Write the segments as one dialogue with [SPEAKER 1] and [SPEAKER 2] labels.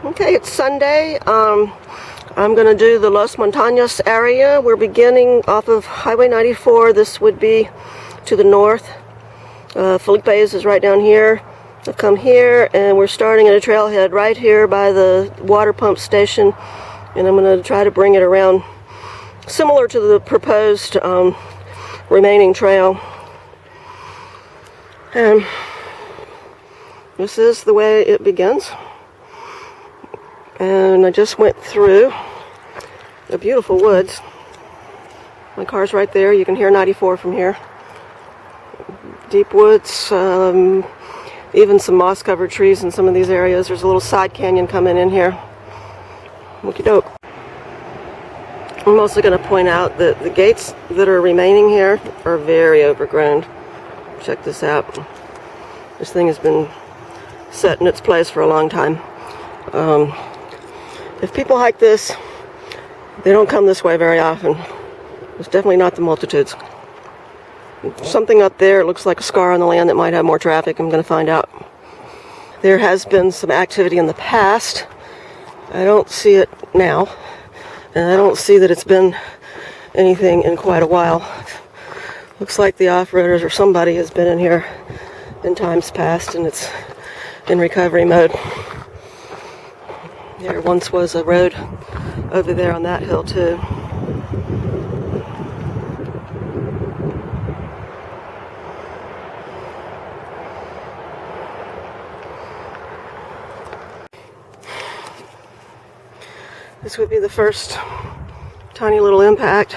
[SPEAKER 1] Okay, it's Sunday. I'm going to do the Los Montañas area. We're beginning off of Highway 94. This would be to the north. Felipe's is right down here. I've come here and we're starting at a trailhead right here by the water pump station, and I'm going to try to bring it around similar to the proposed remaining trail. And this is the way it begins. And I just went through the beautiful woods. My car's right there. You can hear 94 from here. Deep woods, even some moss-covered trees in some of these areas. There's a little side canyon coming in here. Okie doke. I'm also going to point out that the gates that are remaining here are very overgrown. Check this out. This thing has been set in its place for a long time. If people hike this, they don't come this way very often. It's definitely not the multitudes. Something up there, it looks like a scar on the land that might have more traffic. I'm going to find out. There has been some activity in the past. I don't see it now. And I don't see that it's been anything in quite a while. Looks like the off-roaders or somebody has been in here in times past, and it's in recovery mode. There once was a road over there on that hill too. This would be the first tiny little impact.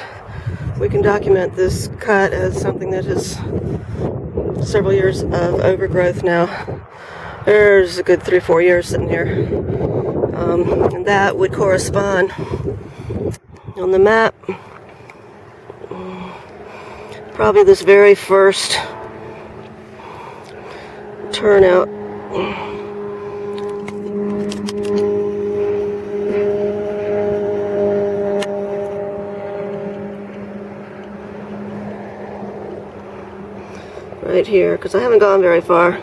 [SPEAKER 1] We can document this cut as something that is several years of overgrowth now. There's a good 3 or 4 years sitting here. And that would correspond on the map. Probably this very first turnout. Right here, because I haven't gone very far.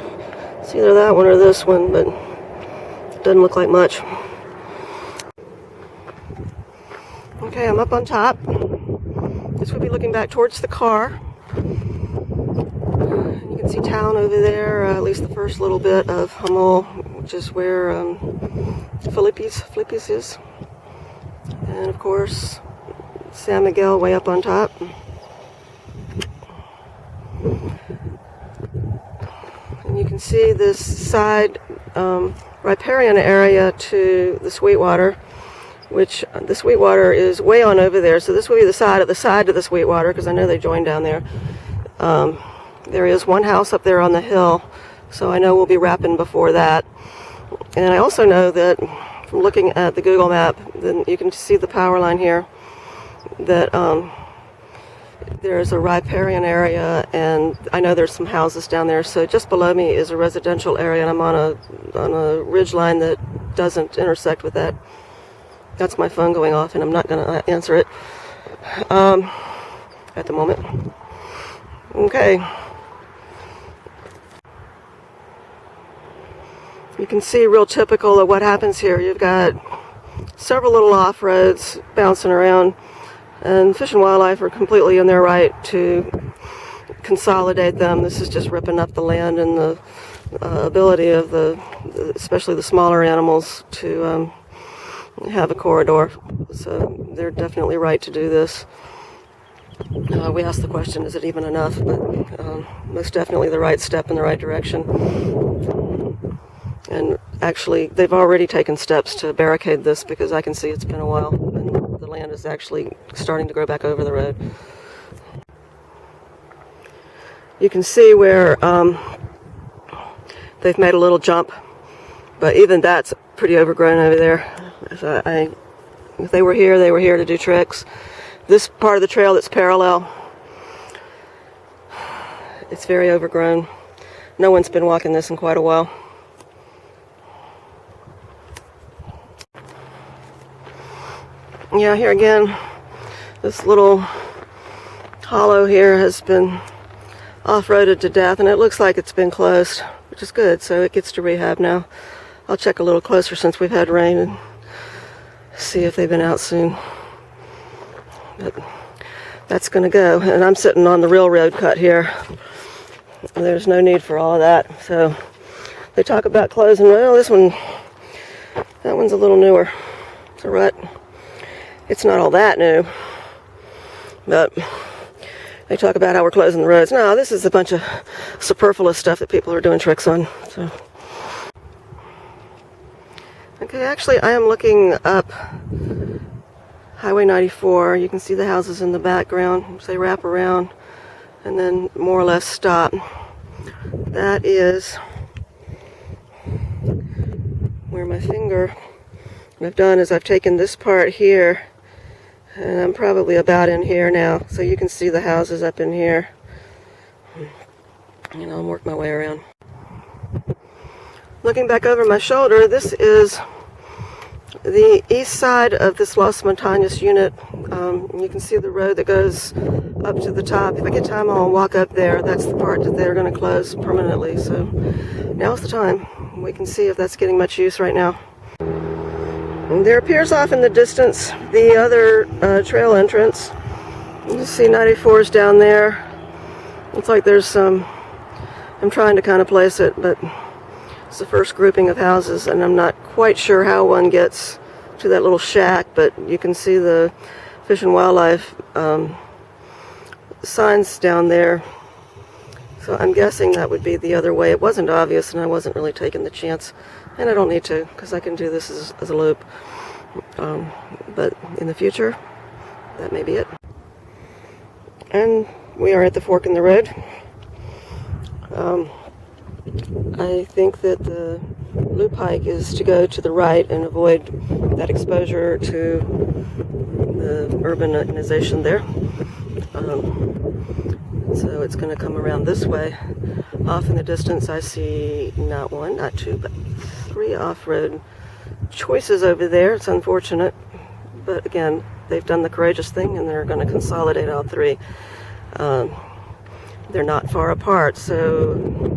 [SPEAKER 1] It's either that one or this one, but it doesn't look like much. Okay, I'm up on top. This would be looking back towards the car. You can see town over there, at least the first little bit of Hamul, which is where Felipe's is. And of course, San Miguel way up on top. And you can see this side riparian area to the Sweetwater, which the Sweetwater is way on over there. So this will be the side of the Sweetwater, because I know they join down there. There is one house up there on the hill, so I know we'll be wrapping before that. And I also know that from looking at the Google map, then you can see the power line here, that there's a riparian area, and I know there's some houses down there. So just below me is a residential area, and I'm on a ridge line that doesn't intersect with that. That's my phone going off, and I'm not going to answer it at the moment. Okay. You can see real typical of what happens here. You've got several little off-roads bouncing around, and Fish and Wildlife are completely in their right to consolidate them. This is just ripping up the land and the ability of especially the smaller animals to have a corridor. So they're definitely right to do this. We asked the question, is it even enough? But most definitely the right step in the right direction. And actually, they've already taken steps to barricade this, because I can see it's been a while, and the land is actually starting to grow back over the road. You can see where they've made a little jump, but even that's pretty overgrown over there. So if they were here to do tricks. This part of the trail that's parallel, it's very overgrown. No one's been walking this in quite a while. Yeah, here again, this little hollow here has been off-roaded to death, and it looks like it's been closed, which is good, so it gets to rehab now. I'll check a little closer since we've had rain and see if they've been out soon. But that's going to go. And I'm sitting on the railroad cut here. There's no need for all of that. So they talk about closing. Well, that one's a little newer. It's a rut. It's not all that new. But they talk about how we're closing the roads. No, this is a bunch of superfluous stuff that people are doing tricks on. So. Okay, actually I am looking up Highway 94. You can see the houses in the background. They wrap around and then more or less stop. That is where my finger, what I've done is I've taken this part here and I'm probably about in here now. So you can see the houses up in here. And I'll work my way around. Looking back over my shoulder, this is the east side of this Los Montañas unit. You can see the road that goes up to the top. If I get time, I'll walk up there. That's the part that they're going to close permanently. So now's the time. We can see if that's getting much use right now. And there appears off in the distance the other trail entrance. You see 94's down there. Looks like there's some, I'm trying to kind of place it, but it's the first grouping of houses, and I'm not quite sure how one gets to that little shack, but you can see the Fish and Wildlife signs down there. So I'm guessing that would be the other way. It wasn't obvious, and I wasn't really taking the chance. And I don't need to, because I can do this as a loop. But in the future, that may be it. And we are at the fork in the road. I think that the loop hike is to go to the right and avoid that exposure to the urbanization there. So it's going to come around this way. Off in the distance I see not one, not two, but 3 off-road choices over there. It's unfortunate, but again, they've done the courageous thing and they're going to consolidate all 3. They're not far apart, so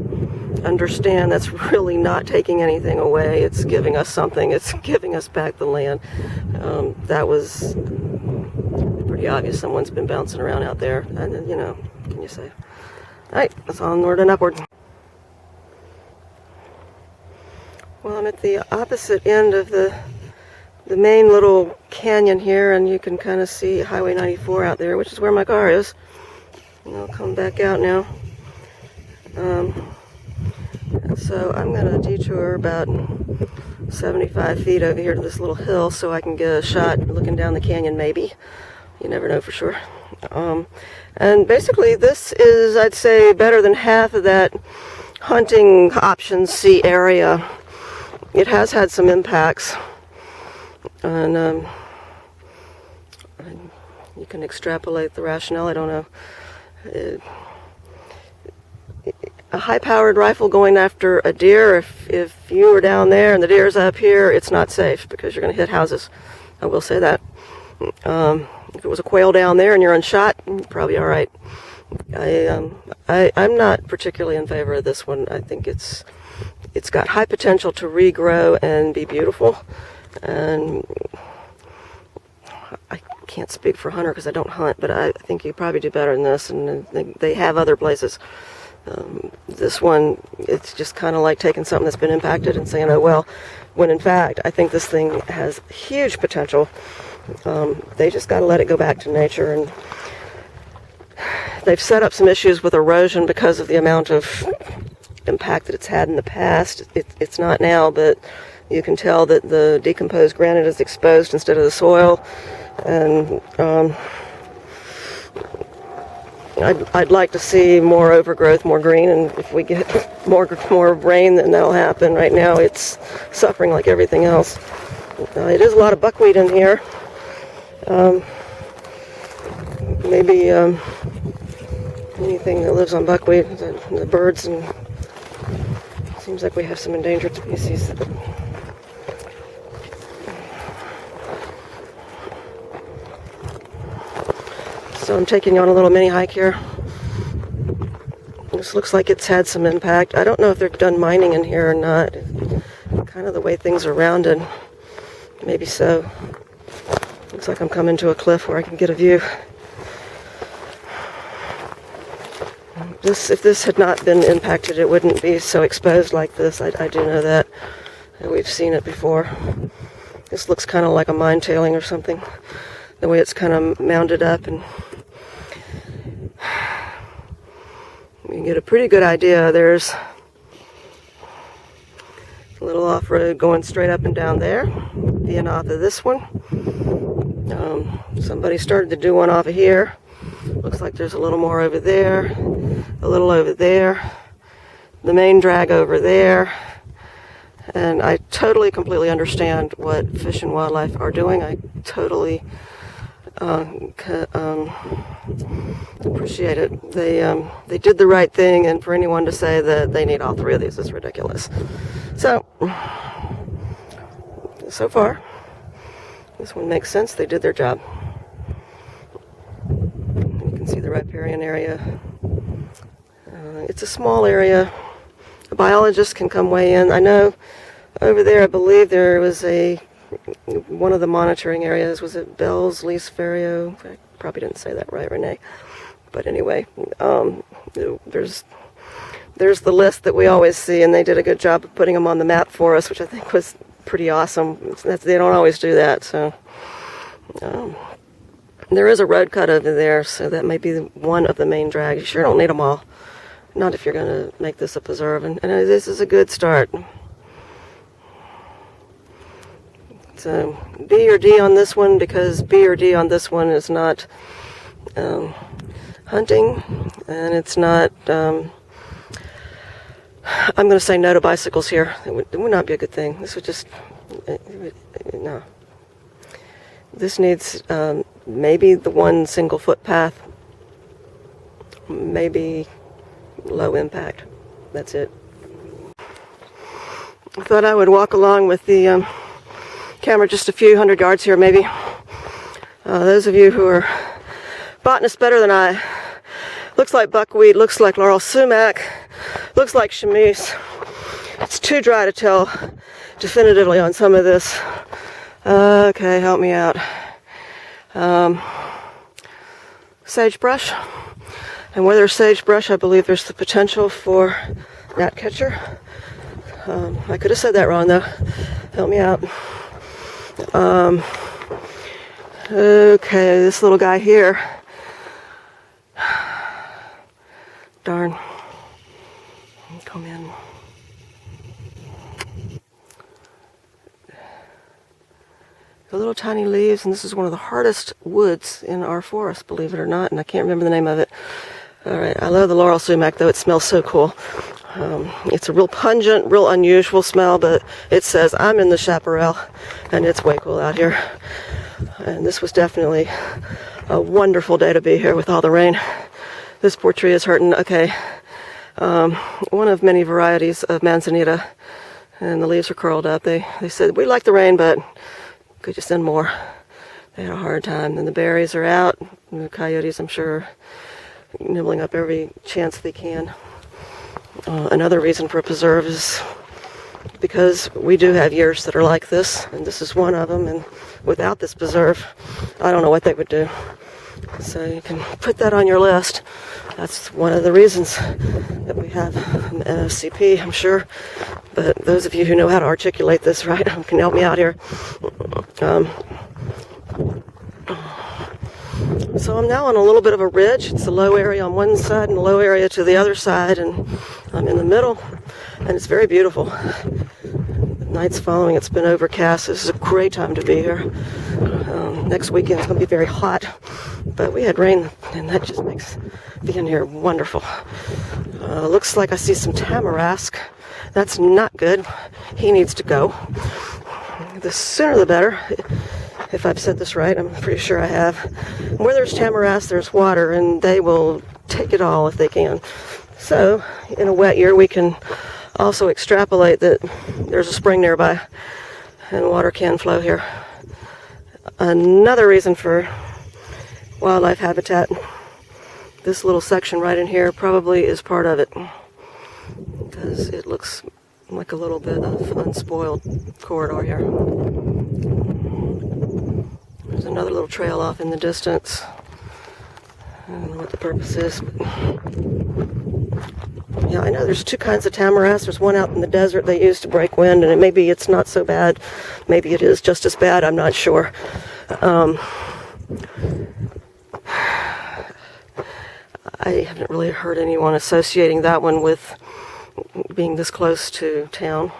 [SPEAKER 1] understand that's really not taking anything away. It's giving us something. It's giving us back the land. That was pretty obvious. Someone's been bouncing around out there, and you know, what can you say? All right, that's onward and upward. Well, I'm at the opposite end of the main little canyon here, and you can kind of see Highway 94 out there, which is where my car is. And I'll come back out now. So I'm going to detour about 75 feet over here to this little hill so I can get a shot looking down the canyon, maybe. You never know for sure. And basically this is, I'd say, better than half of that hunting options C area. It has had some impacts. And you can extrapolate the rationale, I don't know. A high-powered rifle going after a deer, if you were down there and the deer's up here, it's not safe because you're going to hit houses. I will say that. If it was a quail down there and you're unshot, probably all right. I'm not particularly in favor of this one. I think it's got high potential to regrow and be beautiful. And I can't speak for Hunter because I don't hunt, but I think you probably do better than this, and they have other places. This one, it's just kind of like taking something that's been impacted and saying, oh well, when in fact I think this thing has huge potential. They just got to let it go back to nature, and they've set up some issues with erosion because of the amount of impact that it's had in the past. It's not now, but you can tell that the decomposed granite is exposed instead of the soil, and I'd like to see more overgrowth, more green, and if we get more rain, then that'll happen. Right now it's suffering like everything else. It is a lot of buckwheat in here. Maybe anything that lives on buckwheat, the birds, and seems like we have some endangered species. So I'm taking you on a little mini hike here. This looks like it's had some impact. I don't know if they've done mining in here or not. It kind of the way things are rounded. Maybe so. Looks like I'm coming to a cliff where I can get a view. If this had not been impacted, it wouldn't be so exposed like this. I do know that. We've seen it before. This looks kind of like a mine tailing or something. The way it's kind of mounded up, and you can get a pretty good idea. There's a little off-road going straight up and down there, being off of this one. Somebody started to do one off of here. Looks like there's a little more over there, a little over there, the main drag over there. And I totally, completely understand what Fish and Wildlife are doing. I totally appreciate it. They did the right thing, and for anyone to say that they need all three of these is ridiculous. So far, this one makes sense. They did their job. You can see the riparian area. It's a small area. A biologist can come way in. I know over there, I believe there was one of the monitoring areas. Was it Bell's Lease Ferrio? I probably didn't say that right, Renee. But anyway, there's the list that we always see, and they did a good job of putting them on the map for us, which I think was pretty awesome. They don't always do that, so there is a road cut over there, so that may be one of the main drags. You sure don't need them all. Not if you're going to make this a preserve, and this is a good start. So B or D on this one, because B or D on this one is not hunting, and it's not, I'm going to say no to bicycles here. It would not be a good thing. This would just, no. This needs maybe the one single footpath, maybe low impact. That's it. I thought I would walk along with the camera just a few hundred yards here, maybe. Those of you who are botanists better than I, looks like buckwheat, looks like laurel sumac, looks like chamois. It's too dry to tell definitively on some of this. Okay, help me out. Sagebrush. And where there's sagebrush, I believe there's the potential for gnatcatcher. I could have said that wrong, though. Help me out. Okay, this little guy here. Darn. Come in. The little tiny leaves, and this is one of the hardest woods in our forest, believe it or not, and I can't remember the name of it. All right, I love the laurel sumac, though. It smells so cool. It's a real pungent, real unusual smell, but it says, I'm in the chaparral, and it's way cool out here. And this was definitely a wonderful day to be here with all the rain. This poor tree is hurting. Okay, one of many varieties of manzanita, and the leaves are curled up. They said, we like the rain, but could you send more? They had a hard time. And the berries are out, and the coyotes, I'm sure, nibbling up every chance they can. Another reason for a preserve is because we do have years that are like this, and this is one of them, and without this preserve, I don't know what they would do. So you can put that on your list. That's one of the reasons that we have an NFCP, I'm sure. But those of you who know how to articulate this right can help me out here. So I'm now on a little bit of a ridge. It's a low area on one side and a low area to the other side, and I'm in the middle, and it's very beautiful. The night's following, it's been overcast. This is a great time to be here. Next weekend it's going to be very hot, but we had rain, and that just makes being here wonderful. Looks like I see some tamarask. That's not good. He needs to go. The sooner the better. If I've said this right, I'm pretty sure I have. Where there's tamarask, there's water, and they will take it all if they can. So, in a wet year, we can also extrapolate that there's a spring nearby, and water can flow here. Another reason for wildlife habitat, this little section right in here probably is part of it, because it looks like a little bit of unspoiled corridor here. There's another little trail off in the distance. I don't know what the purpose is, but yeah, I know there's two kinds of tamarask. There's one out in the desert they use to break wind, and maybe it's not so bad. Maybe it is just as bad. I'm not sure. I haven't really heard anyone associating that one with being this close to town.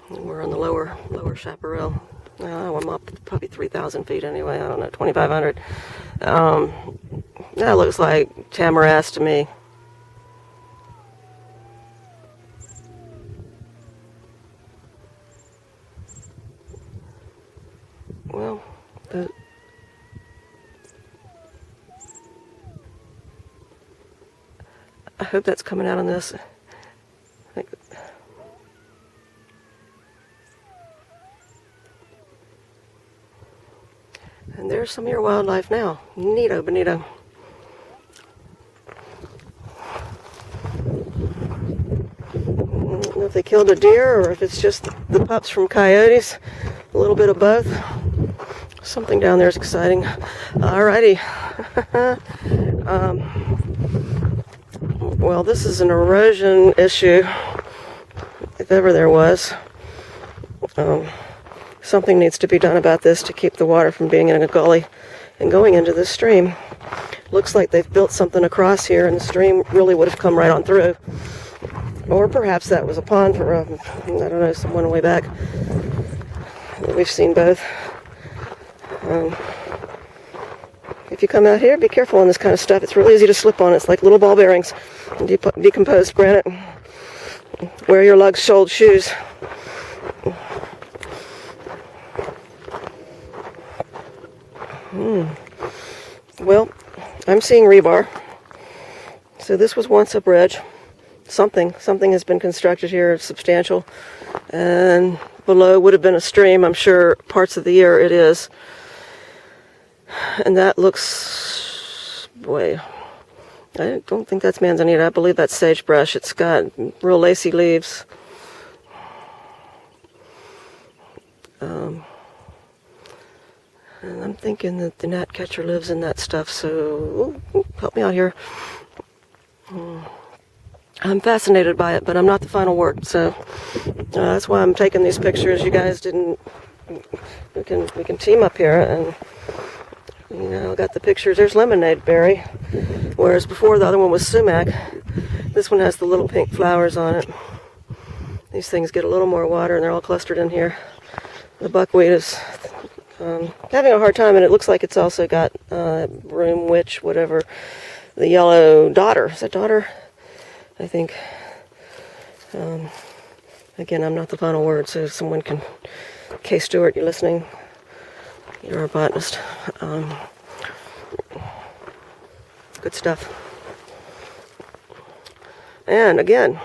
[SPEAKER 1] We're on the lower chaparral. I'm up probably 3,000 feet anyway. I don't know, 2,500. That looks like tamarask to me. Well, I hope that's coming out on this. And there's some of your wildlife now. Neato, bonito. I don't know if they killed a deer or if it's just the pups from coyotes. A little bit of both. Something down there is exciting. Alrighty. Well, this is an erosion issue, if ever there was. Something needs to be done about this to keep the water from being in a gully and going into the stream. Looks like they've built something across here and the stream really would have come right on through. Or perhaps that was a pond for, I don't know, someone way back. We've seen both. If you come out here, be careful on this kind of stuff. It's really easy to slip on. It's like little ball bearings. Decomposed granite. Wear your lug-soled shoes. Well, I'm seeing rebar. So this was once a bridge. Something has been constructed here, substantial. And below would have been a stream. I'm sure parts of the year it is. And that looks, boy, I don't think that's manzanita. I believe that's sagebrush. It's got real lacy leaves. And I'm thinking that the gnatcatcher lives in that stuff, so help me out here. I'm fascinated by it, but I'm not the final word, so that's why I'm taking these pictures. You guys didn't, we can team up here, and you know, got the pictures. There's lemonade berry, whereas before the other one was sumac. This one has the little pink flowers on it. These things get a little more water, and they're all clustered in here. The buckwheat is having a hard time, and it looks like it's also got broom witch, whatever, the yellow dodder. Is that dodder? I think. Again, I'm not the final word, so someone can. Kay Stewart, you're listening. You're a botanist. Good stuff. And again,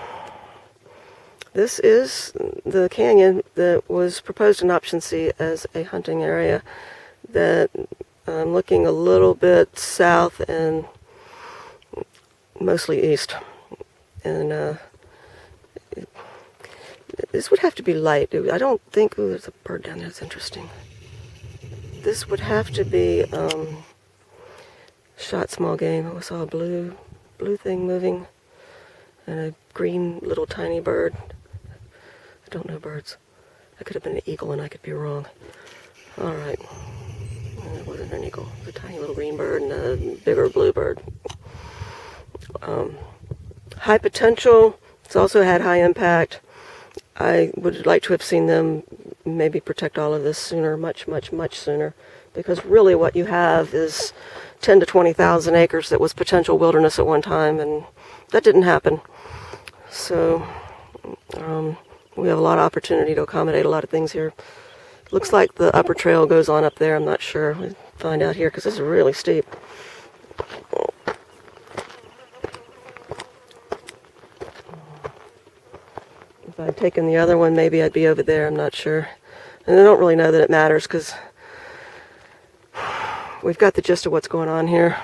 [SPEAKER 1] this is the canyon that was proposed in Option C as a hunting area that I'm looking a little bit south and mostly east. And this would have to be light. I don't think, ooh, there's a bird down there that's interesting. This would have to be shot small game. I saw a blue thing moving and a green little tiny bird. I don't know birds. That could have been an eagle and I could be wrong. All right. It wasn't an eagle. It was a tiny little green bird and a bigger blue bird. High potential. It's also had high impact. I would like to have seen them maybe protect all of this sooner, much sooner, because really what you have is 10 to 20,000 acres that was potential wilderness at one time, and that didn't happen. So we have a lot of opportunity to accommodate a lot of things here. Looks like the upper trail goes on up there. I'm not sure. We'll find out here because this is really steep. If I'd taken the other one, maybe I'd be over there. I'm not sure. And I don't really know that it matters because we've got the gist of what's going on here.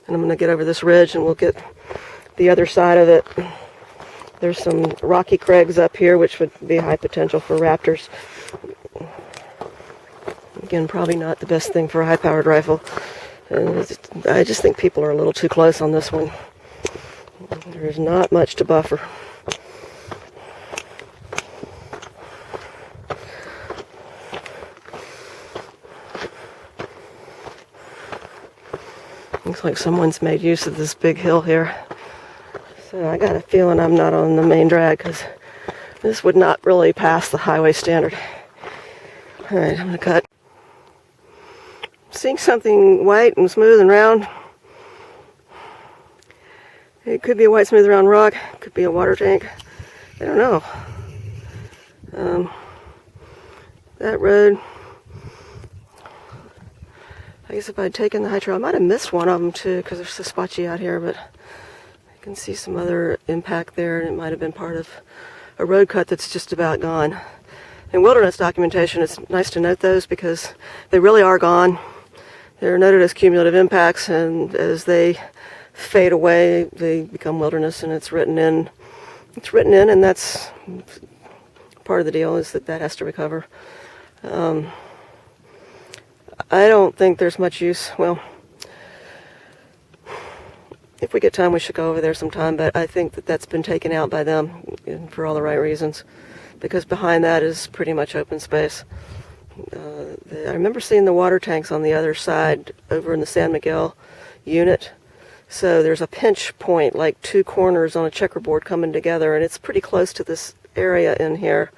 [SPEAKER 1] And I'm going to get over this ridge and we'll get the other side of it. There's some rocky crags up here, which would be high potential for raptors. Again, probably not the best thing for a high-powered rifle. I just think people are a little too close on this one. There's not much to buffer. Looks like someone's made use of this big hill here. So I got a feeling I'm not on the main drag, because this would not really pass the highway standard. Alright, I'm going to cut. Seeing something white and smooth and round. It could be a white, smooth, round rock. It could be a water tank. I don't know. That road, I guess if I'd taken the high trail, I might have missed one of them too, because they're so spotty out here, but I can see some other impact there, and it might have been part of a road cut that's just about gone. In wilderness documentation, it's nice to note those because they really are gone. They're noted as cumulative impacts, and as they fade away, they become wilderness, and it's written in. It's written in, and that's part of the deal, is that has to recover. I don't think there's much use. Well, if we get time, we should go over there sometime, but I think that that's been taken out by them for all the right reasons, because behind that is pretty much open space. I remember seeing the water tanks on the other side over in the San Miguel unit. So there's a pinch point, like two corners on a checkerboard coming together, and it's pretty close to this area in here.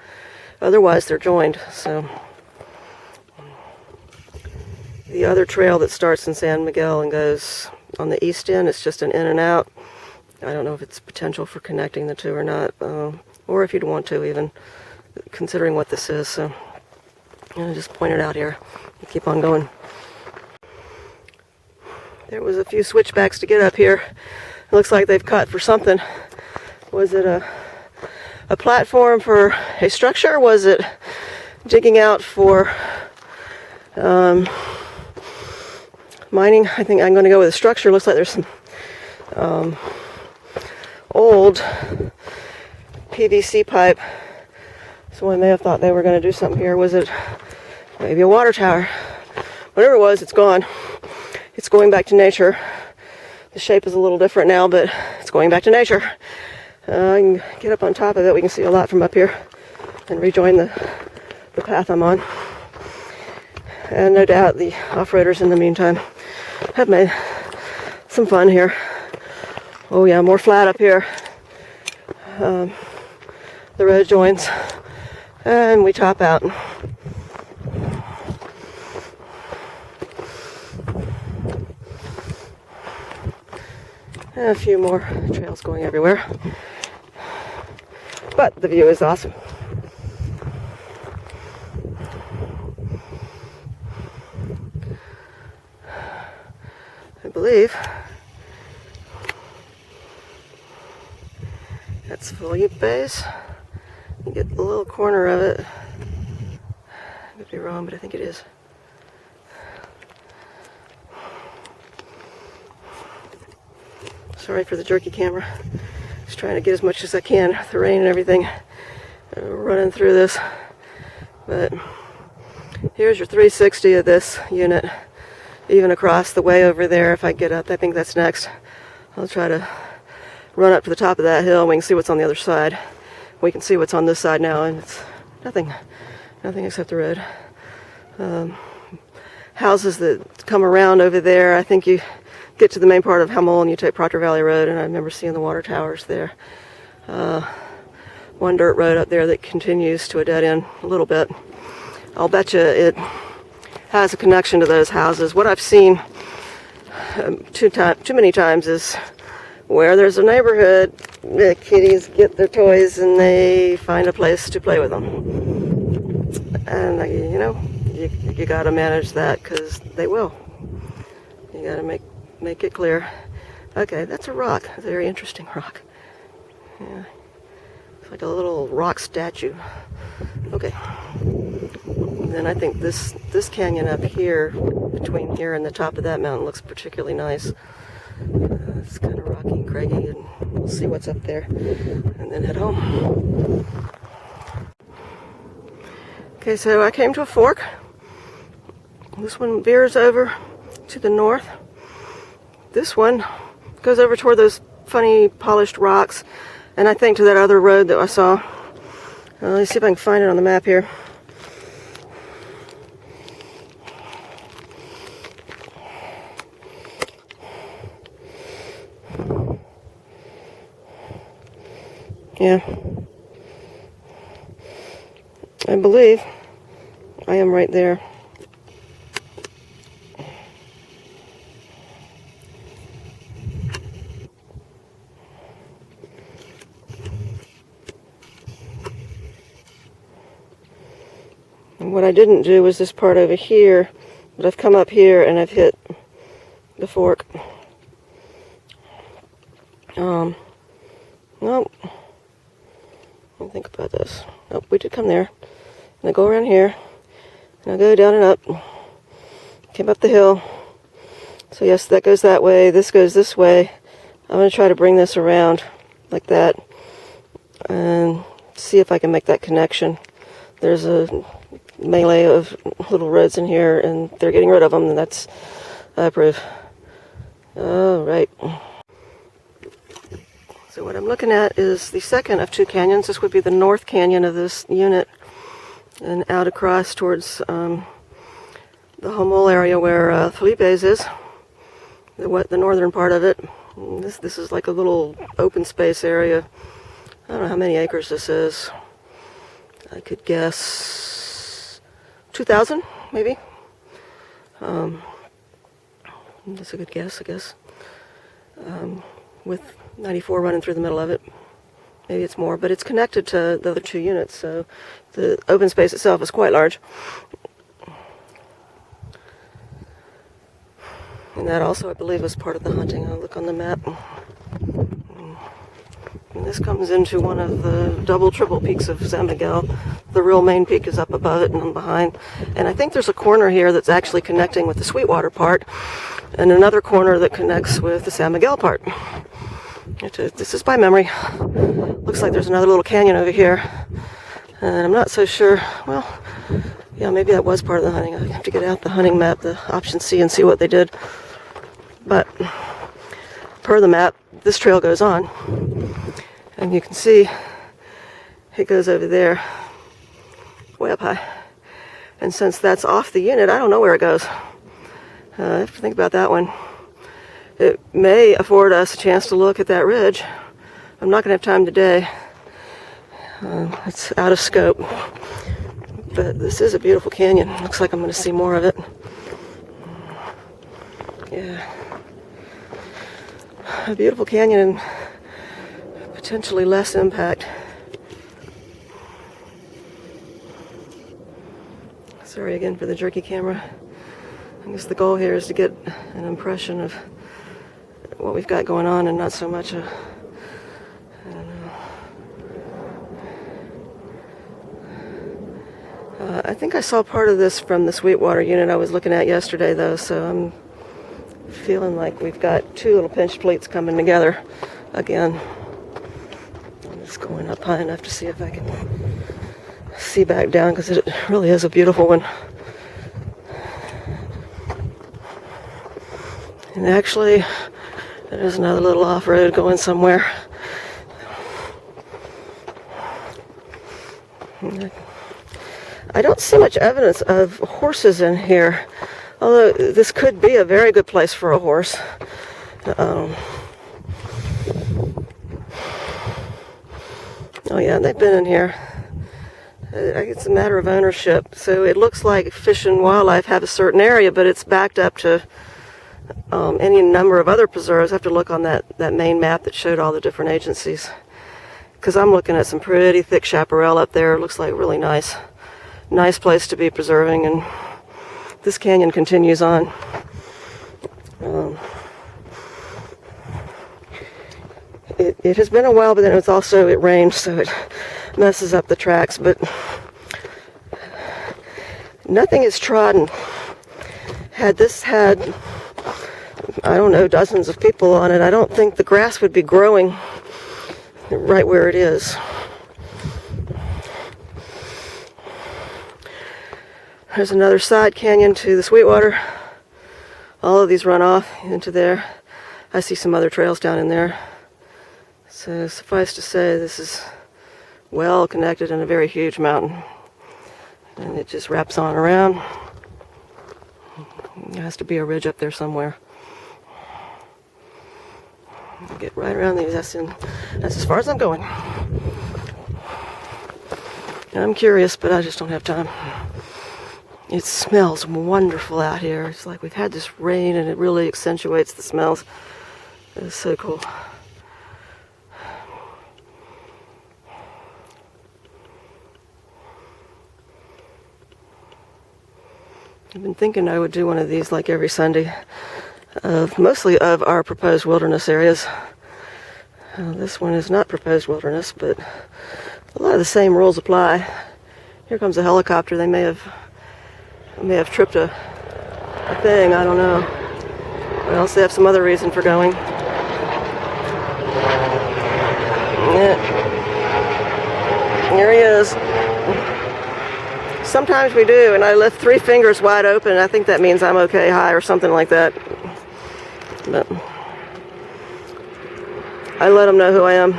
[SPEAKER 1] Otherwise, they're joined. So the other trail that starts in San Miguel and goes on the east end, it's just an in and out. I don't know if it's potential for connecting the two or not, or if you'd want to, even considering what this is. So I'm going to just point it out here and keep on going. There was a few switchbacks to get up here. It looks like they've cut for something. Was it a platform for a structure? Was it digging out for mining? I think I'm going to go with a structure. Looks like there's some old PVC pipe. Someone may have thought they were going to do something here. Was it maybe a water tower? Whatever it was, it's gone. It's going back to nature. The shape is a little different now, but it's going back to nature. I can get up on top of it. We can see a lot from up here and rejoin the path I'm on. And no doubt the off-roaders in the meantime have made some fun here. Oh yeah, more flat up here. The road joins and we top out. And a few more trails going everywhere. But the view is awesome. I believe that's Volute Base. You get the little corner of it. I could be wrong, but I think it is. Sorry for the jerky camera. Just trying to get as much as I can, the rain and everything running through this. But here's your 360 of this unit, even across the way over there. If I get up, I think that's next. I'll try to run up to the top of that hill. We can see what's on the other side. We can see what's on this side now, and it's nothing except the road. Houses that come around over there. I think you get to the main part of Hummel and you take Proctor Valley Road, and I remember seeing the water towers there. One dirt road up there that continues to a dead end a little bit. I'll bet you it has a connection to those houses. What I've seen too many times is where there's a neighborhood, the kiddies get their toys and they find a place to play with them. And you know, you got to manage that, because they will. You got to make it clear. Okay, that's a rock. A very interesting rock. Yeah, it's like a little rock statue. Okay. And then I think this canyon up here, between here and the top of that mountain, looks particularly nice. It's kind of rocky and craggy and We'll see what's up there and then head home. Okay, so I came to a fork. This one veers over to the north. This one goes over toward those funny polished rocks, and I think to that other road that I saw. Let's see if I can find it on the map here. Yeah, I believe I am right there. And what I didn't do was this part over here, but I've come up here and I've hit the fork. Nope. Let me think about this. Nope, we did come there. And I go around here, and I go down and up. Came up the hill. So yes, that goes that way. This goes this way. I'm going to try to bring this around like that and see if I can make that connection. There's a melee of little roads in here, and they're getting rid of them, and that's, I approve. All right. So what I'm looking at is the second of two canyons. This would be the north canyon of this unit, and out across towards the Homol area where Felipe's is, the northern part of it. This is like a little open space area. I don't know how many acres this is. I could guess 2,000, maybe. That's a good guess, I guess. With 94 running through the middle of it. Maybe it's more, but it's connected to the other two units, so the open space itself is quite large. And that also, I believe, was part of the hunting. I'll look on the map. And this comes into one of the double, triple peaks of San Miguel. The real main peak is up above it and I'm behind. And I think there's a corner here that's actually connecting with the Sweetwater part, and another corner that connects with the San Miguel part. This is by memory. Looks like there's another little canyon over here. And I'm not so sure. Well, yeah, maybe that was part of the hunting. I have to get out the hunting map, the option C, and see what they did. But per the map, this trail goes on. And you can see it goes over there, way up high. And since that's off the unit, I don't know where it goes. I have to think about that one. It may afford us a chance to look at that ridge. I'm not going to have time today. It's out of scope. But this is a beautiful canyon. Looks like I'm going to see more of it. Yeah. A beautiful canyon and potentially less impact. Sorry again for the jerky camera. I guess the goal here is to get an impression of what we've got going on and not so much a, I don't know. I think I saw part of this from the Sweetwater unit I was looking at yesterday though, so I'm feeling like we've got two little pinch pleats coming together again. I'm just going up high enough to see if I can see back down, because it really is a beautiful one. And actually, there's another little off-road going somewhere. I don't see much evidence of horses in here, although this could be a very good place for a horse. Oh yeah, they've been in here. It's a matter of ownership. So it looks like Fish and Wildlife have a certain area, but it's backed up to any number of other preserves. I have to look on that main map that showed all the different agencies. Because I'm looking at some pretty thick chaparral up there. It looks like really nice place to be preserving. And this canyon continues on. It has been a while, but then it rained, so it messes up the tracks. But nothing is trodden. Had this had, I don't know, dozens of people on it, I don't think the grass would be growing right where it is. There's another side canyon to the Sweetwater. All of these run off into there. I see some other trails down in there. So suffice to say, this is well connected in a very huge mountain. And it just wraps on around. There has to be a ridge up there somewhere. Get right around these. That's as far as I'm going. I'm curious, but I just don't have time. It smells wonderful out here. It's like we've had this rain and it really accentuates the smells. It's so cool. I've been thinking I would do one of these like every Sunday, mostly of our proposed wilderness areas. This one is not proposed wilderness, but a lot of the same rules apply. Here comes a helicopter. They may have tripped a thing, I don't know. Or else they have some other reason for going. Yeah. Here he is. Sometimes we do, and I lift 3 fingers wide open. I think that means I'm okay high or something like that. But I let them know who I am.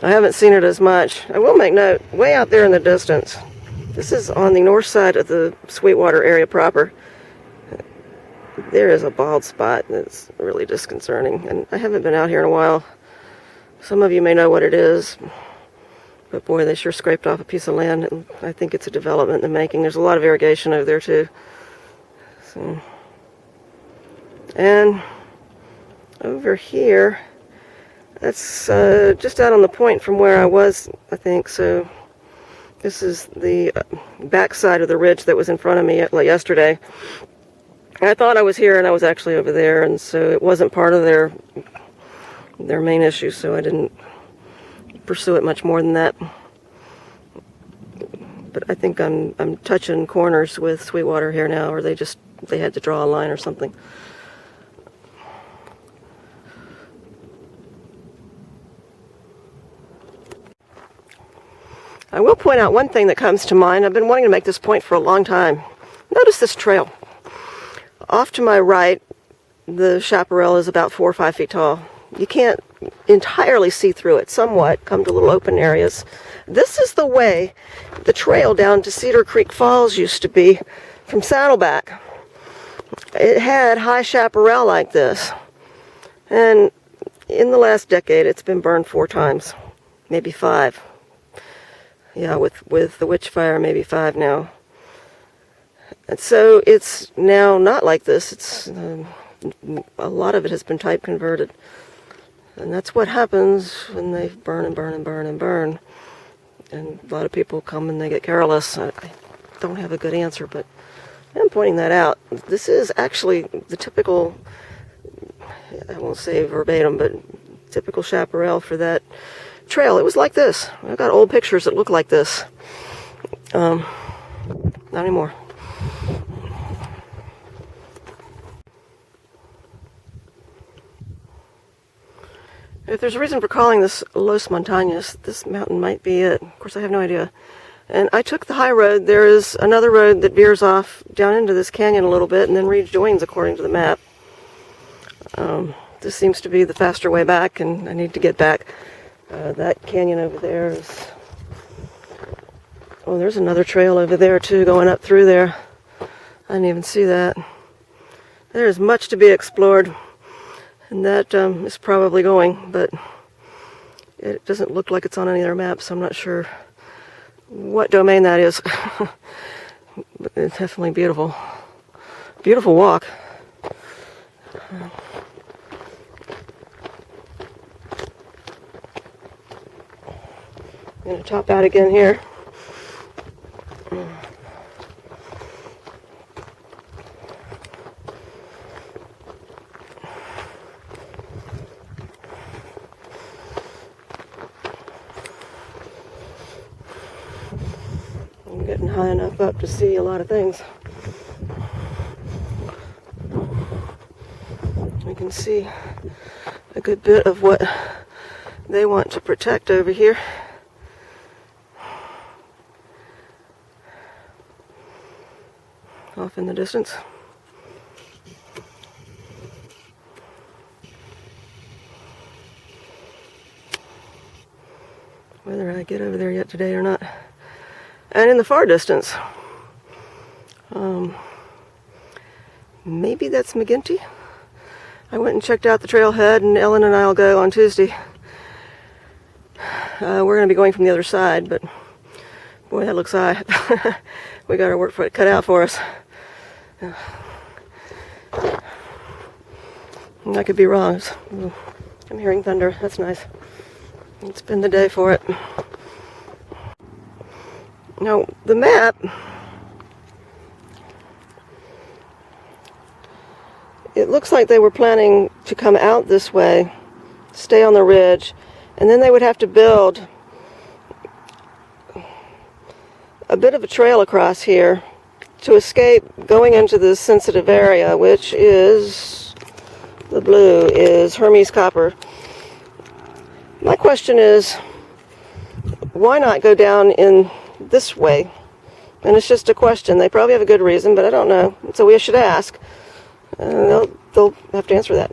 [SPEAKER 1] I haven't seen it as much. I will make note, way out there in the distance, this is on the north side of the Sweetwater area proper. There is a bald spot that's really disconcerting, and I haven't been out here in a while. Some of you may know what it is, but boy, they sure scraped off a piece of land, and I think it's a development in the making. There's a lot of irrigation over there too. So, and over here, that's just out on the point from where I was, I think. So this is the back side of the ridge that was in front of me yesterday. I thought I was here and I was actually over there, and so it wasn't part of their main issue, so I didn't pursue it much more than that. But I think I'm touching corners with Sweetwater here now, or they had to draw a line or something. I will point out one thing that comes to mind. I've been wanting to make this point for a long time. Notice this trail. Off to my right, the chaparral is about 4 or 5 feet tall. You can't entirely see through it. Somewhat, come to little open areas. This is the way the trail down to Cedar Creek Falls used to be from Saddleback. It had high chaparral like this. And in the last decade, it's been burned 4 times, maybe 5. Yeah, with the witch fire, maybe 5 now. And so it's now not like this. It's a lot of it has been type converted. And that's what happens when they burn and burn and burn and burn. And a lot of people come and they get careless. I don't have a good answer, but I'm pointing that out. This is actually the typical, I won't say verbatim, but typical chaparral for that trail. It was like this. I've got old pictures that look like this. Not anymore. If there's a reason for calling this Los Montañas, this mountain might be it. Of course, I have no idea. And I took the high road. There is another road that veers off down into this canyon a little bit and then rejoins according to the map. This seems to be the faster way back, and I need to get back. That canyon over there is... Oh, there's another trail over there, too, going up through there. I didn't even see that. There's much to be explored. And that is probably going, but it doesn't look like it's on any of their maps, so I'm not sure what domain that is. But it's definitely beautiful. Beautiful walk. I'm going to top out again here. I'm getting high enough up to see a lot of things. We can see a good bit of what they want to protect over here. Off in the distance. Whether I get over there yet today or not. And in the far distance, maybe that's McGinty. I went and checked out the trailhead, and Ellen and I will go on Tuesday. We're going to be going from the other side, but boy, that looks high. We got our work cut out for us. I could be wrong. I'm hearing thunder. That's nice. It's been the day for it. Now, the map, it looks like they were planning to come out this way, stay on the ridge, and then they would have to build a bit of a trail across here to escape going into this sensitive area, which is, the blue is Hermes copper. My question is, why not go down in this way? And it's just a question. They probably have a good reason, but I don't know. So we should ask. And they'll have to answer that.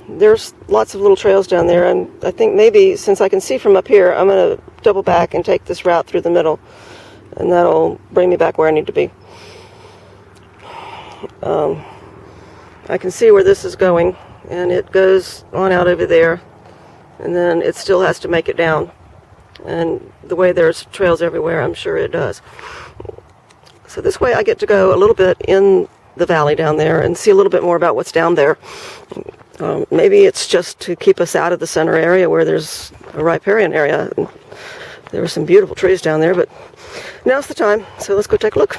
[SPEAKER 1] There's lots of little trails down there, and I think maybe since I can see from up here, I'm going to double back and take this route through the middle, and that'll bring me back where I need to be. I can see where this is going, and it goes on out over there, and then it still has to make it down. And the way there's trails everywhere, I'm sure it does. So this way I get to go a little bit in the valley down there and see a little bit more about what's down there. Maybe it's just to keep us out of the center area where there's a riparian area. There were some beautiful trees down there, but now's the time, so let's go take a look.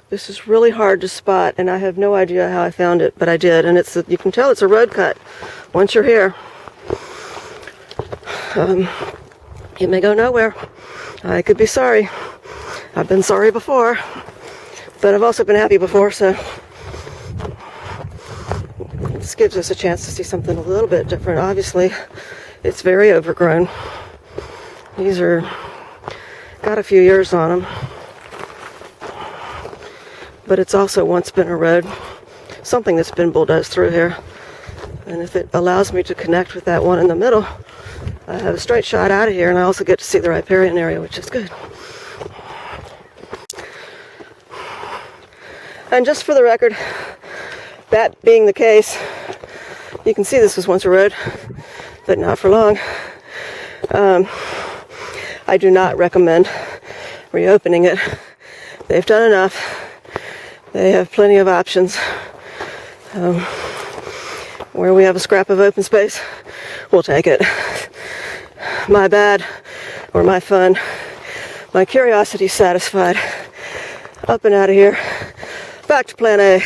[SPEAKER 1] This is really hard to spot, and I have no idea how I found it, but I did, and you can tell it's a road cut once you're here. It may go nowhere. I could be sorry. I've been sorry before, but I've also been happy before, so this gives us a chance to see something a little bit different. Obviously, it's very overgrown. These are got a few years on them, but it's also once been a road, something that's been bulldozed through here. And if it allows me to connect with that one in the middle, I have a straight shot out of here, and I also get to see the riparian area, which is good. And just for the record, that being the case, you can see this was once a road, but not for long. I do not recommend reopening it. They've done enough. They have plenty of options. Where we have a scrap of open space, we'll take it. My bad, or my fun. My curiosity satisfied. Up and out of here. Back to plan A.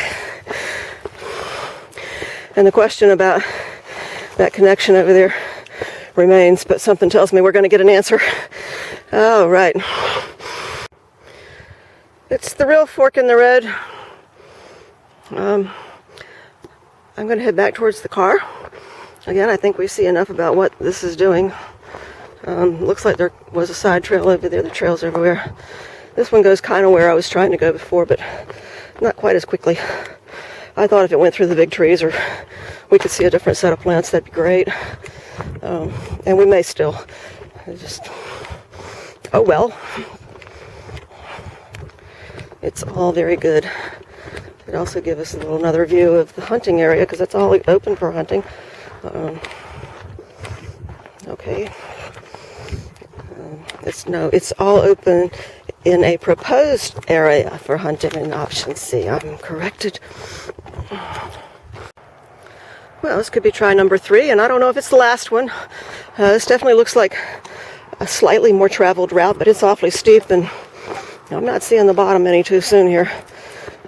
[SPEAKER 1] And the question about that connection over there remains, but something tells me we're going to get an answer. Oh, right. It's the real fork in the road. I'm going to head back towards the car. Again, I think we see enough about what this is doing. Looks like there was a side trail over there. The trail's everywhere. This one goes kind of where I was trying to go before, but not quite as quickly. I thought if it went through the big trees or we could see a different set of plants, that'd be great. And we may still. Oh well. It's all very good. It also gives us another view of the hunting area, because it's all open for hunting. Okay. It's all open in a proposed area for hunting in option C. I'm corrected. Well, this could be try number 3, and I don't know if it's the last one. This definitely looks like a slightly more traveled route, but it's awfully steep, and I'm not seeing the bottom any too soon here.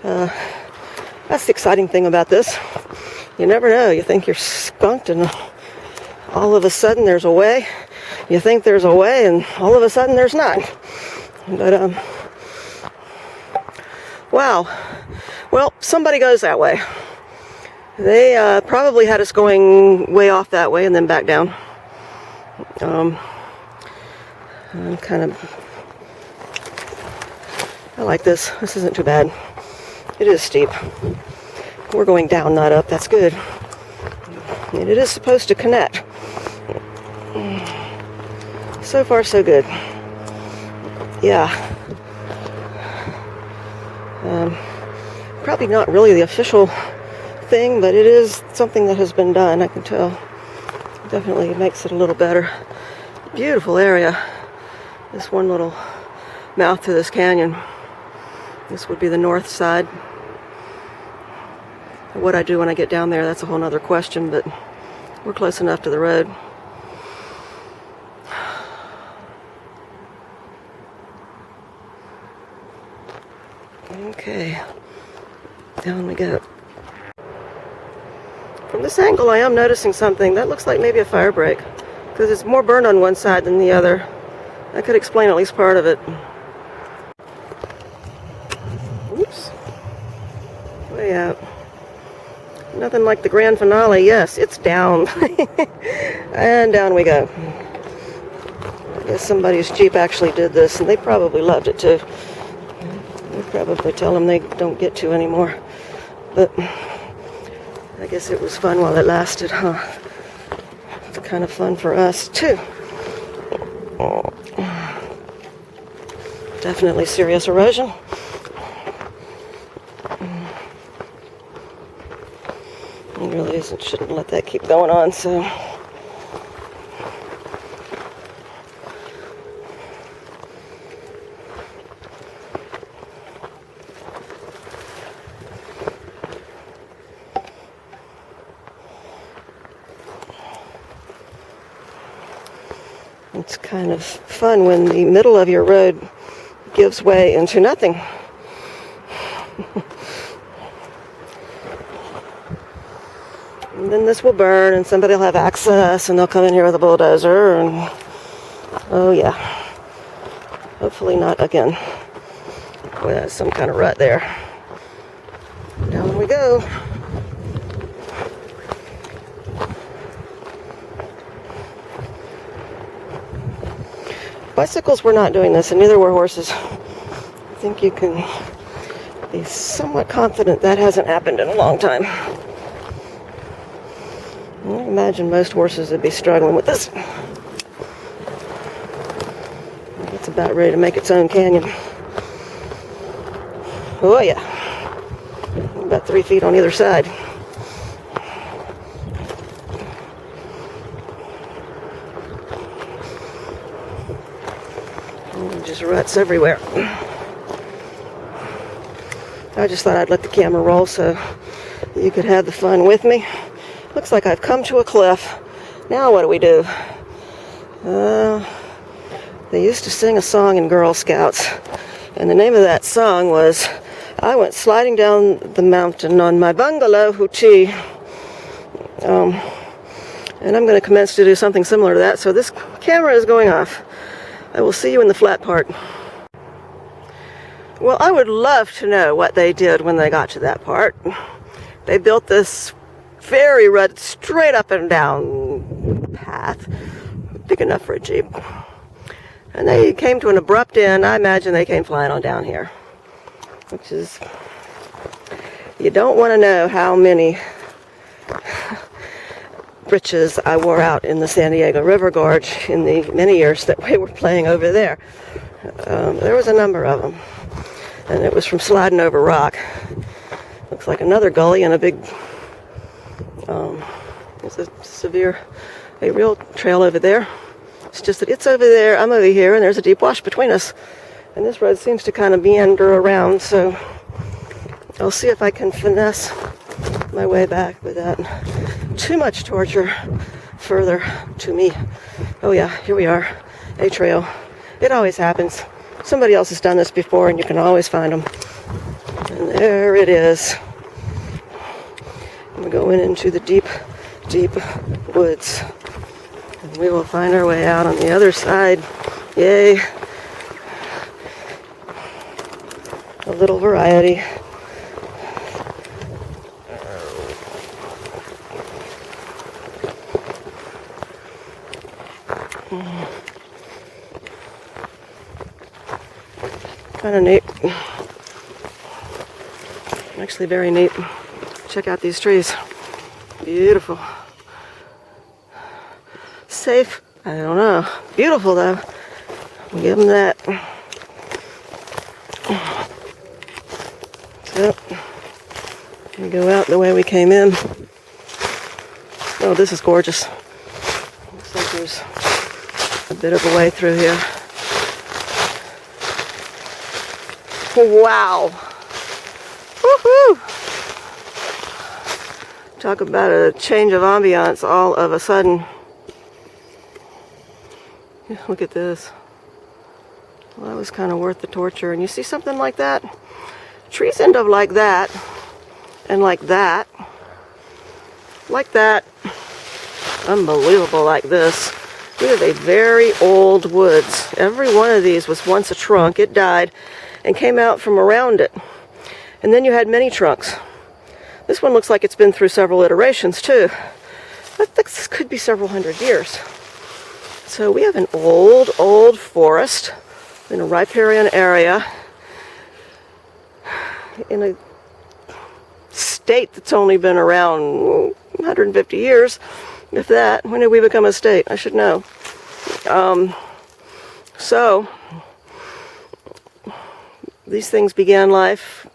[SPEAKER 1] That's the exciting thing about this. You never know. You think you're skunked, and all of a sudden there's a way. You think there's a way, and all of a sudden there's not. But Wow. Well, somebody goes that way. They probably had us going way off that way and then back down. I'm kind of... I like this. This isn't too bad. It is steep. We're going down, not up. That's good. And it is supposed to connect. So far, so good. Yeah. Probably not really the official thing, but it is something that has been done. I can tell. Definitely makes it a little better. Beautiful area. This one little mouth to this canyon. This would be the north side. What I do when I get down there, that's a whole other question, but we're close enough to the road. Okay, down we go. From this angle I am noticing something. That looks like maybe a fire break, because it's more burned on one side than the other. That could explain at least part of it. Oops. Way out. Nothing like the grand finale. Yes, it's down. And down we go. I guess somebody's Jeep actually did this, and they probably loved it too. They probably tell them they don't get to anymore. But I guess it was fun while it lasted, huh? It's kind of fun for us too. Definitely serious erosion. It really isn't, shouldn't let that keep going on, so. It's kind of fun when the middle of your road gives way into nothing. And then this will burn, and somebody will have access, and they'll come in here with a bulldozer, and oh yeah. Hopefully not again. Boy, that's some kind of rut there. Down we go. Bicycles were not doing this, and neither were horses. I think you can be somewhat confident that hasn't happened in a long time. I imagine most horses would be struggling with this. It's about ready to make its own canyon. Oh yeah. About 3 feet on either side. Just ruts everywhere. I just thought I'd let the camera roll so you could have the fun with me. Looks like I've come to a cliff. Now what do we do? They used to sing a song in Girl Scouts, and the name of that song was, I went sliding down the mountain on my bungalow hoochie. And I'm going to commence to do something similar to that, so this camera is going off. I will see you in the flat part. Well, I would love to know what they did when they got to that part. They built this very rutted, straight up and down path, big enough for a Jeep. And they came to an abrupt end. I imagine they came flying on down here, which is, you don't want to know how many britches I wore out in the San Diego River Gorge in the many years that we were playing over there. There was a number of them, and it was from sliding over rock. Looks like another gully and a big, it's a real trail over there. It's just that it's over there, I'm over here, and there's a deep wash between us. And this road seems to kind of meander around, so I'll see if I can finesse my way back without too much torture further to me. Oh yeah, here we are, a trail. It always happens. Somebody else has done this before, and you can always find them. And there it is. We're going into the deep, deep woods. And we will find our way out on the other side. Yay. a little variety. Kind of neat. Actually very neat. Check out these trees. Beautiful. Safe? I don't know. Beautiful though. I'll give them that. So, we go out the way we came in. Oh, this is gorgeous. Looks like there's a bit of a way through here. Wow. Woohoo! Talk about a change of ambiance all of a sudden. Look at this. Well, that was kind of worth the torture. And you see something like that? Trees end up like that, and like that, like that. Unbelievable like this. We have a very old woods. Every one of these was once a trunk. It died and came out from around it. And then you had many trunks. This one looks like it's been through several iterations too. But this could be several hundred years. So we have an old forest in a riparian area in a state that's only been around 150 years, if that. When did we become a state? I should know. So these things began life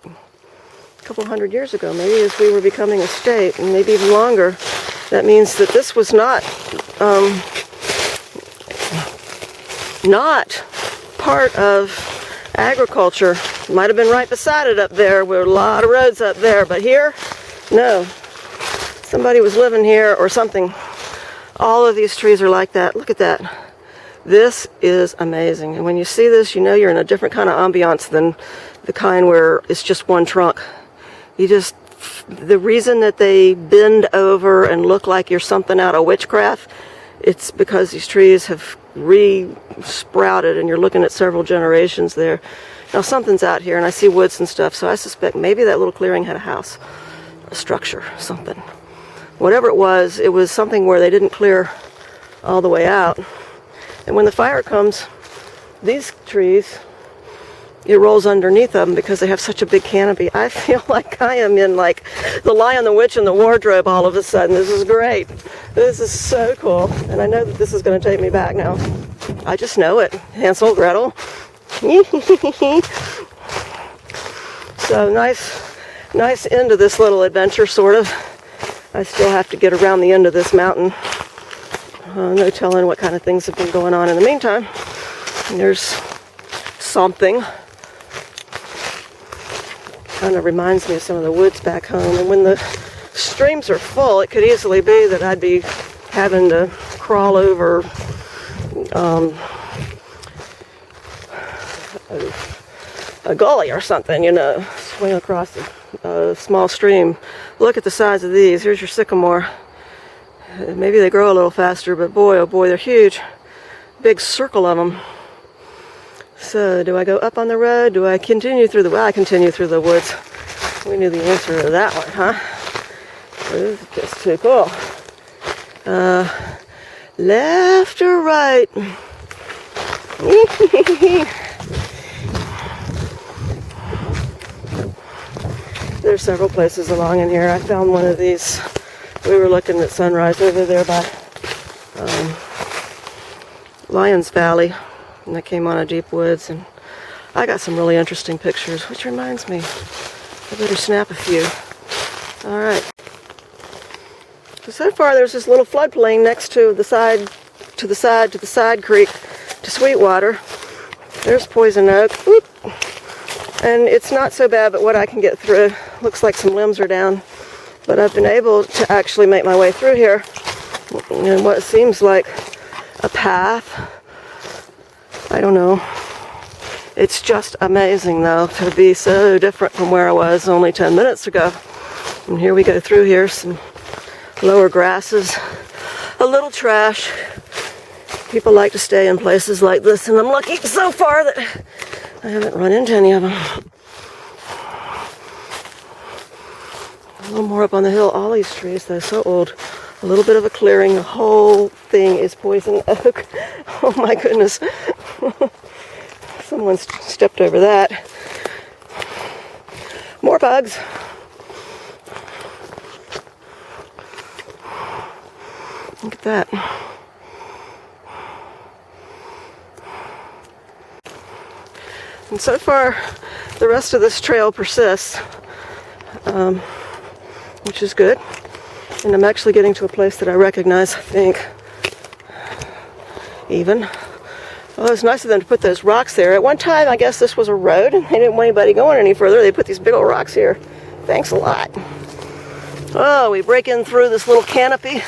[SPEAKER 1] a couple hundred years ago, maybe as we were becoming a state, and maybe even longer. That means that this was not part of agriculture. Might have been right beside it up there. There were a lot of roads up there, but here, no. Somebody was living here or something. All of these trees are like that. Look at that. This is amazing. And when you see this, you know you're in a different kind of ambiance than the kind where it's just one trunk. The reason that they bend over and look like you're something out of witchcraft, it's because these trees have re-sprouted and you're looking at several generations there. Now something's out here and I see woods and stuff, so I suspect maybe that little clearing had a house, a structure, something. Whatever it was something where they didn't clear all the way out. And when the fire comes, these trees, it rolls underneath them because they have such a big canopy. I feel like I am in like The Lion, the Witch, and the Wardrobe all of a sudden. This is great. This is so cool. And I know that this is going to take me back now. I just know it. Hansel, Gretel. So nice end to this little adventure, sort of. I still have to get around the end of this mountain. No telling what kind of things have been going on in the meantime. And there's something. Kind of reminds me of some of the woods back home. And when the streams are full, it could easily be that I'd be having to crawl over a gully or something, you know, swing across a small stream. Look at the size of these. Here's your sycamore. Maybe they grow a little faster, but boy, oh boy, they're huge. Big circle of them. So, do I go up on the road? Do I continue through well, I continue through the woods. We knew the answer to that one, huh? This is just too cool. Left or right? There's several places along in here. I found one of these. We were looking at sunrise over there by Lyons Valley, and I came on a deep woods, and I got some really interesting pictures, which reminds me, I better snap a few. All right. So far, there's this little floodplain next to the side creek to Sweetwater. There's poison oak. Whoop. And it's not so bad, but what I can get through. Looks like some limbs are down. But I've been able to actually make my way through here in what seems like a path. I don't know. It's just amazing, though, to be so different from where I was only 10 minutes ago. And here we go through here, some lower grasses, a little trash. People like to stay in places like this, and I'm lucky so far that I haven't run into any of them. A little more up on the hill. All these trees, they're so old. A little bit of a clearing. The whole thing is poison oak. Oh my goodness. Someone stepped over that. More bugs. Look at that. And so far, the rest of this trail persists, which is good. And I'm actually getting to a place that I recognize, I think, even. Well, it's nice of them to put those rocks there. At one time, I guess this was a road, and they didn't want anybody going any further. They put these big old rocks here. Thanks a lot. Oh, we break in through this little canopy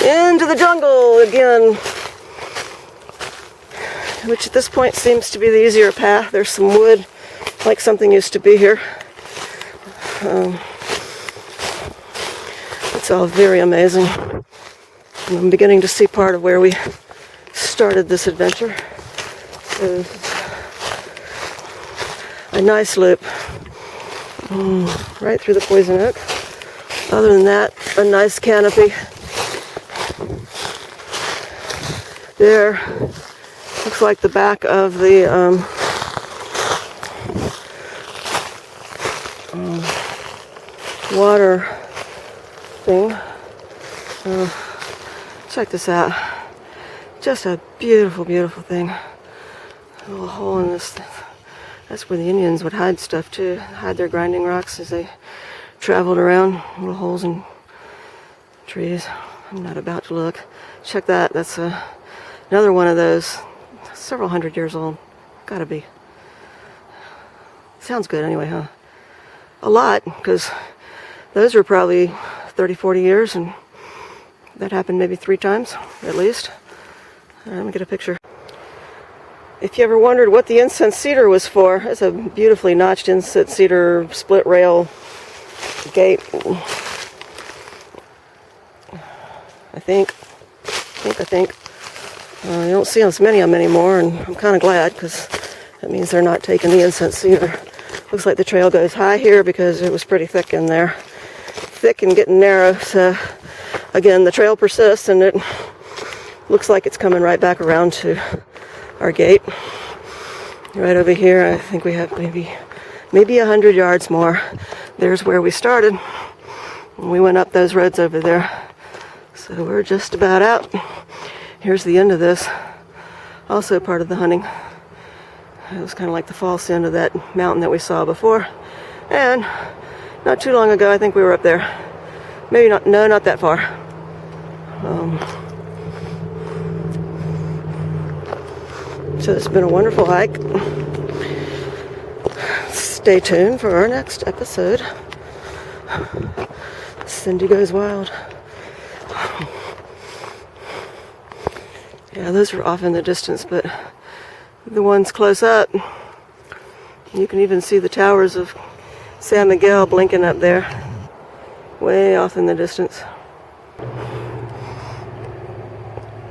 [SPEAKER 1] into the jungle again, which at this point seems to be the easier path. There's some wood, like something used to be here. It's all very amazing. And I'm beginning to see part of where we started this adventure. So, a nice loop right through the poison oak. Other than that, a nice canopy. There, looks like the back of the water thing. Check this out. Just a beautiful, beautiful thing. A little hole in this. That's where the Indians would hide stuff too. Hide their grinding rocks as they traveled around. Little holes in trees. I'm not about to look. Check that. That's another one of those. Several hundred years old. Gotta be. Sounds good anyway, huh? A lot, because those are probably 30, 40 years, and that happened maybe 3 times, at least. Let me get a picture. If you ever wondered what the incense cedar was for, it's a beautifully notched incense cedar split rail gate. I think. You don't see as many of them anymore, and I'm kind of glad, because that means they're not taking the incense cedar. Looks like the trail goes high here because it was pretty thick in there. Thick and getting narrow, so again, the trail persists, and it looks like it's coming right back around to our gate. Right over here, I think we have maybe 100 yards more. There's where we started. And we went up those roads over there. So we're just about out. Here's the end of this. Also part of the hunting. It was kind of like the false end of that mountain that we saw before. And not too long ago, I think we were up there. Maybe not, no, not that far. So it's been a wonderful hike. Stay tuned for our next episode. Cindy Goes Wild. Yeah, those are off in the distance, but the ones close up, you can even see the towers of San Miguel blinking up there, way off in the distance.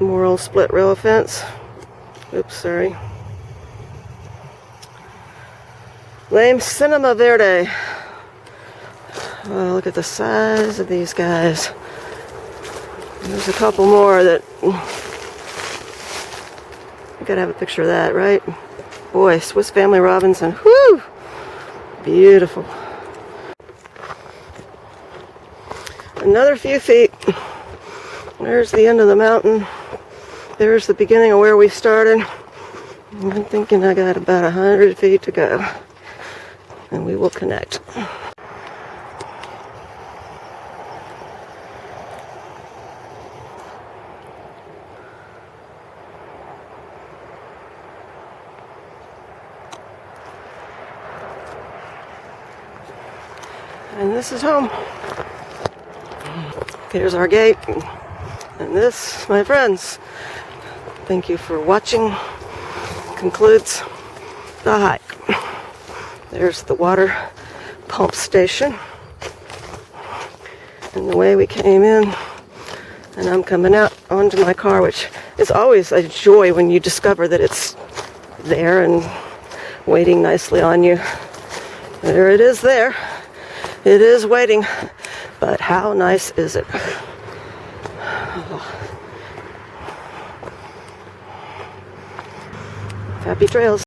[SPEAKER 1] More old split rail fence. Oops, sorry. Lame Cinema Verde. Oh, look at the size of these guys. There's a couple more that... You gotta have a picture of that, right? Boy, Swiss Family Robinson. Whoo! Beautiful. Another few feet. There's the end of the mountain. There's the beginning of where we started. I'm thinking I got about 100 feet to go. And we will connect. And this is home. Here's our gate. And this, my friends, thank you for watching. Concludes the hike. There's the water pump station. And the way we came in. And I'm coming out onto my car, which is always a joy when you discover that it's there and waiting nicely on you. There it is there. It is waiting. But how nice is it? Happy trails.